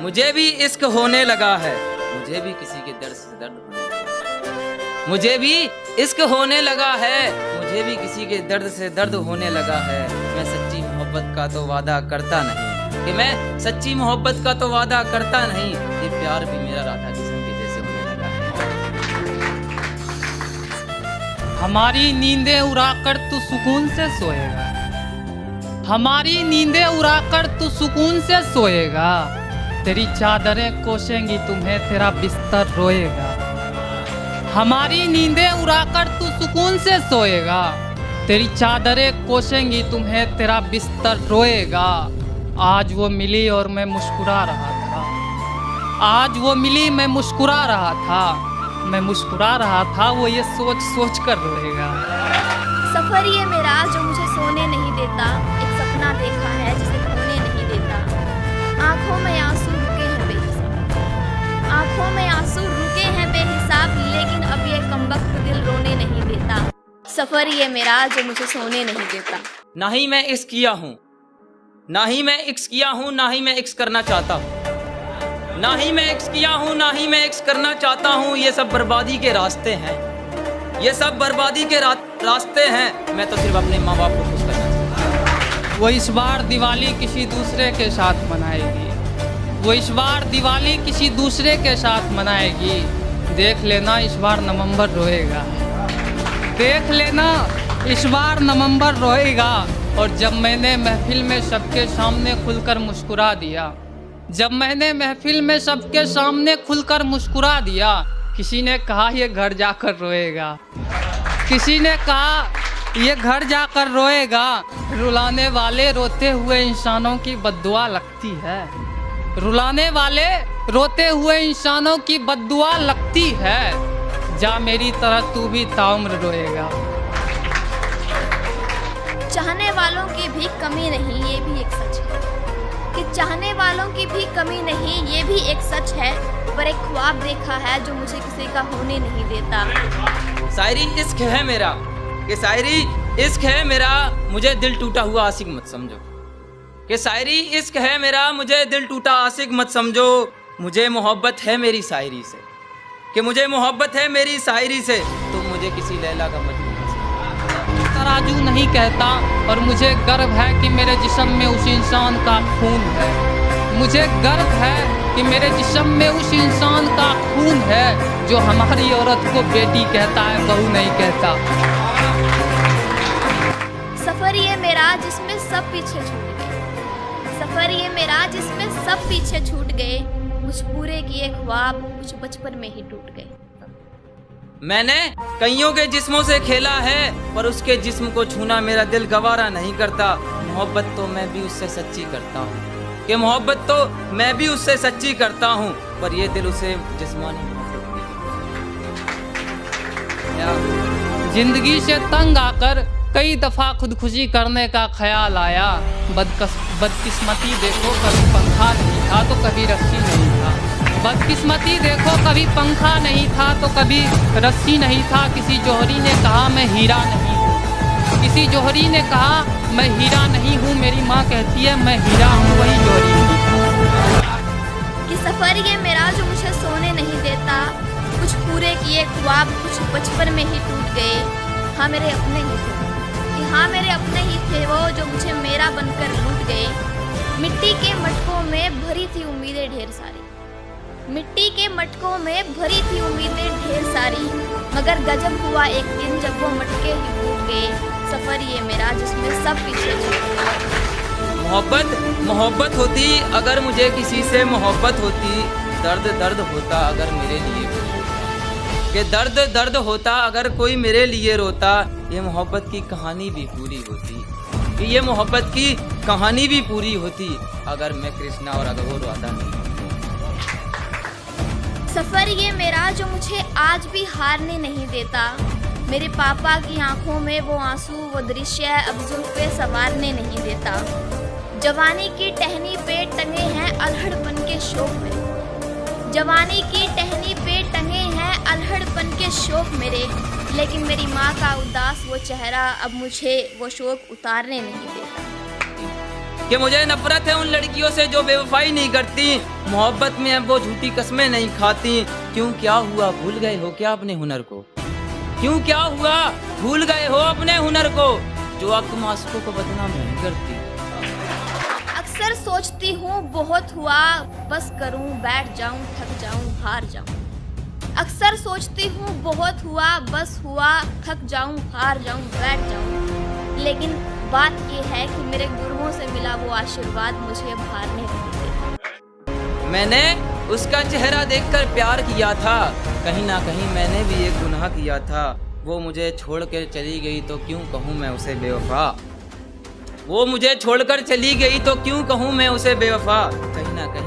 मुझे भी इश्क होने लगा है, मुझे भी किसी के दर्द से दर्द होने लगा है। मुझे भी इश्क होने लगा है, मुझे भी किसी के दर्द से दर्द होने लगा है। मैं सच्ची मोहब्बत का तो वादा करता नहीं, कि मैं सच्ची मोहब्बत का तो वादा करता नहीं, ये प्यार भी मेरा राधा किशन के जैसे होने लगा है। हमारी नींदें उड़ाकर तू सुकून से सोएगा, हमारी नींदें उड़ाकर तू सुकून से सोएगा। तेरी चादरें कोसेंगी तुम्हें, तेरा बिस्तर रोएगा। हमारी नींदें उड़ाकर तू सुकून से सोएगा, तेरी चादरें कोसेंगी तुम्हें, तेरा बिस्तर रोएगा। आज वो मिली और मैं मुस्कुरा रहा था, आज वो मिली मैं मुस्कुरा रहा था, मैं मुस्कुरा रहा था, वो ये सोच सोच कर रोएगा। सफर ये मेरा जो मुझे सोने नहीं देता, एक सपना देखा है जिसे खोने नहीं देता। आंखों में आंसू रुके हैं बेहिसाब, आंखों में आंसू रुके हैं बेहिसाब, लेकिन अब ये कमबख्त दिल रोने नहीं देता। सफर ये मेरा जो मुझे सोने नहीं देता। ना ही मैं इश्क किया हूँ, ना ही मैं इश्क किया हूँ, ना ही मैं इश्क करना चाहता हूँ, ना ही मैं इश्क किया हूँ, ना ही मैं इश्क करना चाहता हूँ। ये सब बर्बादी के रास्ते हैं, ये सब बर्बादी के रास्ते हैं। मैं तो सिर्फ अपने माँ बाप को खुश करना चाहता हूँ। वो इस बार दिवाली किसी दूसरे के साथ मनाएगी, वो इस बार दिवाली किसी दूसरे के साथ मनाएगी। देख लेना इस बार नवंबर रोएगा, देख लेना इस बार नवंबर रोएगा। और जब मैंने महफिल में सबके सामने खुलकर मुस्कुरा दिया, जब मैंने महफिल में सबके सामने खुलकर मुस्कुरा दिया, किसी ने कहा ये घर जाकर रोएगा, किसी ने कहा ये घर जाकर रोएगा। रुलाने वाले रोते हुए इंसानों की बद्दुआ लगती है, रुलाने वाले रोते हुए इंसानों की बद्दुआ लगती है। जा मेरी तरह तू भी ताउम्र रोएगा। चाहने वालों की भी कमी नहीं, ये भी एक सच है कि चाहने वालों की भी कमी नहीं, ये भी एक सच है। पर एक ख्वाब देखा है जो मुझे किसी का होने नहीं देता। शायरी इश्क है मेरा, कि शायरी इश्क है मेरा, मुझे दिल टूटा हुआ आशिक मत समझो। कि शायरी इश्क है मेरा, मुझे दिल टूटा आशिक मत समझो। मुझे मोहब्बत है मेरी शायरी से, कि मुझे मोहब्बत है मेरी शायरी से, तुम मुझे किसी लैला का मजनू तराजू नहीं कहता, और मुझे गर्व है कि मेरे जिस्म में उस इंसान का खून है। मुझे गर्व है कि मेरे जिस्म में उस इंसान का खून है, जो हमारी औरत को बेटी कहता है, बहू नहीं कहता। सफर ये मेरा जिसमें सब पीछे छूट गए, सफर ये मेरा जिसमें सब पीछे छूट गए। कुछ पूरे किए ख्वाब कुछ बचपन में ही टूट गए। मैंने कईयों के जिस्मों से खेला है, पर उसके जिस्म को छूना मेरा दिल गवारा नहीं करता। मोहब्बत तो मैं भी उससे सच्ची करता हूँ, कि मोहब्बत तो मैं भी उससे सच्ची करता हूँ, पर ये दिल उसे जिस्मानी जिंदगी से तंग आकर कई दफा खुदकुशी करने का ख्याल आया। बदकिस्मती देखो कभी पंखा नहीं था तो कभी रस्सी नहीं था, बदकिस्मती देखो कभी पंखा नहीं था तो कभी रस्सी नहीं था। किसी जौहरी ने कहा मैं हीरा नहीं हूँ, किसी जौहरी ने कहा मैं हीरा नहीं हूँ। मेरी माँ कहती है मैं हीरा हूँ, वही जौहरी नहीं। कि सफर ये मेरा जो मुझे सोने नहीं देता। कुछ पूरे किए ख्वाब कुछ बचपन में ही टूट गए। हाँ मेरे अपने ही थे, कि हाँ मेरे अपने ही थे वो, जो मुझे मेरा बनकर लूट गए। मिट्टी के मटकों में भरी थी उम्मीदें ढेर सारी, मिट्टी के मटकों में भरी थी उम्मीदें ढेर सारी, मगर गजब हुआ एक दिन जब वो मटके ही टूट गए। सफर ये मेरा जिसमें सब पीछे छूट गए। मोहब्बत होती अगर मुझे किसी से मोहब्बत होती, दर्द दर्द होता अगर मेरे लिए, कि दर्द दर्द होता अगर कोई मेरे लिए रोता। ये मोहब्बत की कहानी भी पूरी होती, कि ये मोहब्बत की कहानी भी पूरी होती, अगर मैं कृष्णा और अगर वो राधा नहीं। सफर ये मेरा जो मुझे आज भी हारने नहीं देता। मेरे पापा की आंखों में वो आंसू वो दृश्य अब जुल्फे संवारने नहीं देता। जवानी की टहनी पे टंगे हैं अल्हड़पन के शौक मेरे, जवानी की टहनी पे टंगे हैं अल्हड़पन के शौक मेरे। लेकिन मेरी माँ का उदास वो चेहरा अब मुझे वो शौक उतारने नहीं देता। कि मुझे नफरत है उन लड़कियों से जो बेवफाई नहीं करती, मोहब्बत में अब वो झूठी कस्में नहीं खाती। क्यों क्या हुआ, भूल गए हो क्या अपने हुनर को? क्यों क्या हुआ, भूल गए हो अपने हुनर को? जो अब तुम आशिकों को बदनाम नहीं करती। अक्सर सोचती हूँ बहुत हुआ, बस करूँ बैठ जाऊँ, थक जाऊँ, हार जाऊँ। अक्सर सोचती हूँ बहुत हुआ, बस हुआ, थक जाऊँ, हार जाऊँ, बैठ जाऊँ। लेकिन बात ये है कि मेरे गुरुओं से मिला वो आशीर्वाद मुझे अब हारने नहीं देता। मैंने उसका चेहरा देखकर प्यार किया था, कहीं ना कहीं मैंने भी एक गुनाह किया था। वो मुझे छोड़ कर चली गई तो क्यों कहूँ मैं उसे बेवफा। वो मुझे छोड़कर चली गई तो क्यों कहूँ मैं उसे बेवफा। कहीं ना कहीं